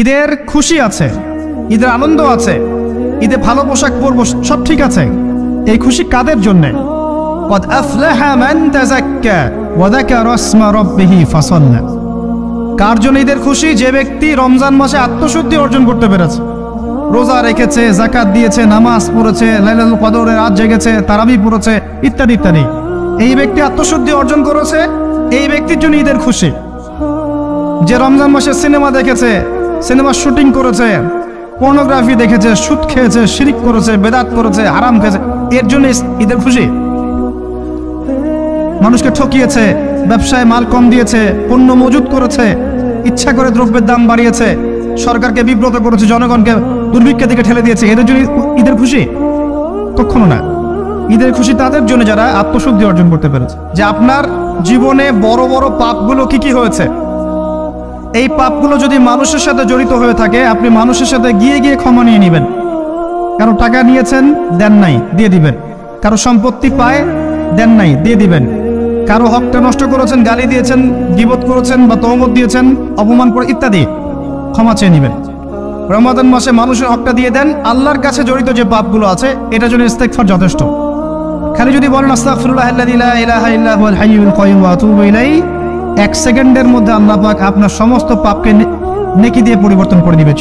ঈদের খুশি আছে, ঈদের আনন্দ আছে, ঈদে ভালো পোশাক পরবো, সব ঠিক আছে। এই খুশি কাদের জন্যে? قد أفلح من تزكى وذكر اسم ربه فصلى। কার জন্য ঈদের খুশি? যে ব্যক্তি রমজান মাসে আত্মশুদ্ধি অর্জন করতে পেরেছে, রোজা রেখেছে, যাকাত দিয়েছে, নামাজ পড়েছে, লাইলাতুল কদরের রাত জেগেছে, তারাবি পড়েছে, ইত্যাদি ইত্যাদি। এই ব্যক্তি আত্মশুদ্ধি অর্জন করেছে, এই ব্যক্তির জন্য ঈদের খুশি। যে রমজান মাসে সিনেমা দেখেছে, সিনেমার শুটিং করেছে, পর্নোগ্রাফি দেখেছে, সুদ খেয়েছে, শিরিক করেছে, বেদাত করেছে, হারাম খেয়েছে, এর জন্য ঈদের খুশি। মানুষকে ঠকিয়েছে, ব্যবসায় মাল কম দিয়েছে, পণ্য মজুত করেছে, ইচ্ছা করে দ্রব্যের দাম বাড়িয়েছে, সরকারকে বিব্রত করেছে, জনগণকে দুর্ভিক্ষের দিকে ঠেলে দিয়েছে, এদের জন্য ঈদের খুশি? কখনো না। ঈদের খুশি তাদের জন্য যারা আত্মশুদ্ধি অর্জন করতে পেরেছে। যে আপনার জীবনে বড় বড় পাপগুলো কি কি হয়েছে, এই পাপগুলো যদি মানুষের সাথে জড়িত হয়ে থাকে, আপনি মানুষের সাথে গিয়ে গিয়ে ক্ষমা নিয়ে নেবেন। কারো টাকা নিয়েছেন, দেন নাই, দিয়ে দিবেন। কারো সম্পত্তি পায়, দেন নাই, দিয়ে দিবেন। কারো হকটা নষ্ট করেছেন, গালি দিয়েছেন, গীবত করেছেন বা তহমত দিয়েছেন, অপমান করে ইত্যাদি, ক্ষমা চেয়ে নেবেন। রমাদান মাসে মানুষের হকটা দিয়ে দেন। আল্লাহর কাছে জড়িত যে পাপগুলো আছে, এটার জন্য ইস্তেগফার যথেষ্ট। খালি যদি বলেন আস্তাগফিরুল্লাহাল্লাযী লা ইলাহা ইল্লা হুয়াল হাইয়ুল কাইয়্যুম ওয়া আতুবু ইলাইহি, এক সেকেন্ডের মধ্যে আল্লাহ পাক আপনার সমস্ত পাপকে নেকি দিয়ে পরিবর্তন করে দিবে।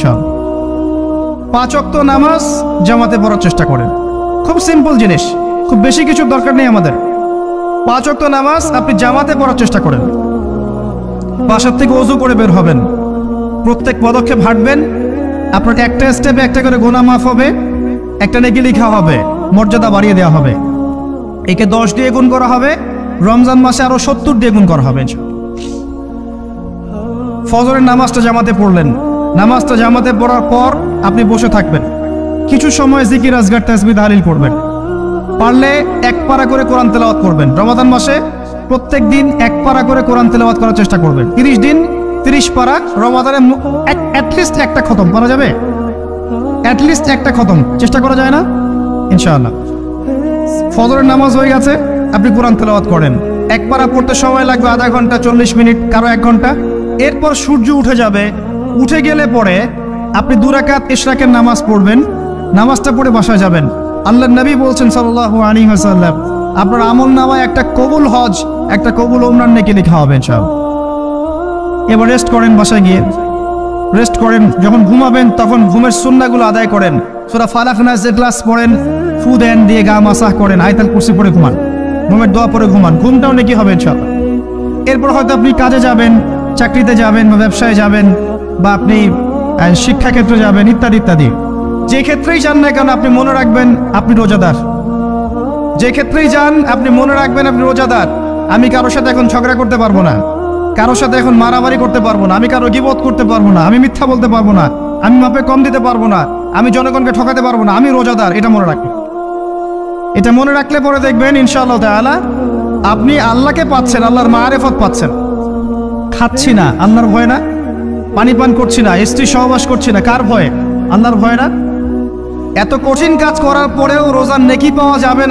5 ওয়াক্ত নামাজ জামাতে পড়ার চেষ্টা করেন। খুব সিম্পল জিনিস, খুব বেশি কিছু দরকার নেই আমাদের। 5 ওয়াক্ত নামাজ আপনি জামাতে পড়ার চেষ্টা করেন। বাসার থেকে ওযু করে বের হবেন, প্রত্যেক পদক্ষেপ হাঁটবেন, আপনার একটা স্টেপে একটা করে গুনাহ মাফ হবে, একটা নেকি লেখা হবে, মর্যাদা বাড়িয়ে দেওয়া হবে। একে 10 দিয়ে গুণ করা হবে, রমজান মাসে আরো 70 দিয়ে গুণ করা হবে। ফজরের নামাজটা জামাতে পড়লেন, নামাজটা জামাতে পড়ার পর আপনি বসে থাকবেন, কিছু সময় জিকির আজগার তাসবিহ তাহলিল করবেন। পারলে 1 পারা করে কোরআন তেলাওয়াত করবেন। রমাদান মাসে প্রত্যেক দিন 1 পারা করে কোরআন তেলাওয়াত করার চেষ্টা করবেন। 30 দিন 30 পারা, রমাদানে অ্যাটলিস্ট একটা খতম করা যাবে, অ্যাটলিস্ট একটা খতম চেষ্টা করা যায় না? ইনশাআল্লাহ। ফজরের নামাজ হয়ে গেছে, আপনি কোরআন তেলাওয়াত করেন। 1 পারা পড়তে সময় লাগবে আধা ঘন্টা, 40 মিনিট, কারো 1 ঘন্টা। এরপর সূর্য উঠে যাবে, উঠে গেলে পরে আপনি 2 রাকাত ইশরাকের নামাজ পড়বেন। নামাজটা পড়ে বাসায় যাবেন। আল্লাহর নবী বলছেন সাল্লাল্লাহু আলাইহি ওয়াসাল্লাম, আপনার আমল নামায় একটা কবুল হজ, একটা কবুল উমরার নেকি লেখা হবে ইনশাআল্লাহ। এবার রেস্ট করেন, বাসায় গিয়ে রেস্ট করেন। যখন ঘুমাবেন তখন ঘুমের সুন্নাহগুলো আদায় করেন। সূরা ফালাক নাস ইখলাস পড়েন, ফু দেন, দিয়ে গা মাসাহ করেন, আয়াতুল কুরসি পড়ে ঘুমান, ঘুমের দোয়া পড়ে ঘুমান। ঘুমটাও নেকি হবে ইনশাআল্লাহ। এরপর হয়তো আপনি কাজে যাবেন, চাকরিতে যাবেন, বা ব্যবসায় যাবেন, বা আপনি শিক্ষাক্ষেত্রে যাবেন, ইত্যাদি ইত্যাদি। যে ক্ষেত্রেই যান না কেন আপনি মনে রাখবেন আপনি রোজাদার। যে ক্ষেত্রেই যান আপনি মনে রাখবেন আপনি রোজাদার। আমি কারোর সাথে এখন ঝগড়া করতে পারবো না, কারোর সাথে এখন মারামারি করতে পারবো না, আমি কারো গীবত করতে পারবো না, আমি মিথ্যা বলতে পারবো না, আমি মাপে কম দিতে পারবো না, আমি জনগণকে ঠকাতে পারবো না, আমি রোজাদার। এটা মনে রাখবেন। এটা মনে রাখলে পরে দেখবেন ইনশাআল্লাহ তাআলা আপনি আল্লাহকে পাচ্ছেন, আল্লাহর মারিফত পাচ্ছেন। খাচ্ছি না, আল্লাহর ভয় না? পানি পান করছি না, স্ত্রী সহবাস করছি না, কার ভয়ে? আল্লাহর ভয় না? এত কঠিন কাজ করার পরেও রোজার নেকি পাওয়া যাবে না।